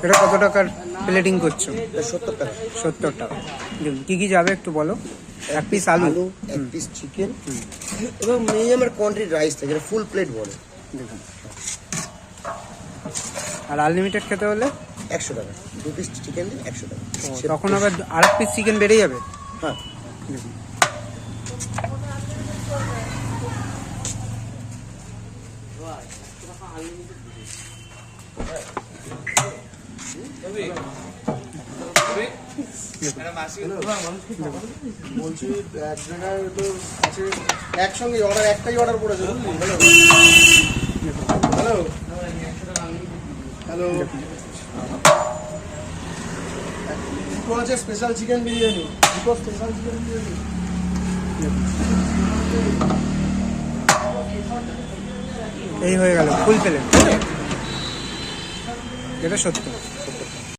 এটা কত টাকার প্লেটিং করছো? 70 টাকা। 70 টাকা। কি কি যাবে একটু বলো। এক পিস আলু, এক পিস চিকেন এবং মিনিমাম কোয়ান্টিটি রাইস থাকে, এটা ফুল প্লেট বলে। দেখুন। আর আনলিমিটেড খেতে হলে 100 টাকা। 2 পিস চিকেন দিয়ে 100 টাকা। তখন আবার আরেক পিস চিকেন বেড়ে যাবে। হ্যাঁ। দেখুন। বলছি এক জায়গায় তো আছে একসঙ্গে অর্ডার, একটাই অর্ডার পড়েছে। হ্যালো হ্যালো দুটো আছে স্পেশাল চিকেন বিরিয়ানি, দুটো স্পেশাল চিকেন বিরিয়ানি। এই হয়ে গেল ফুল প্লেট। এটা 70।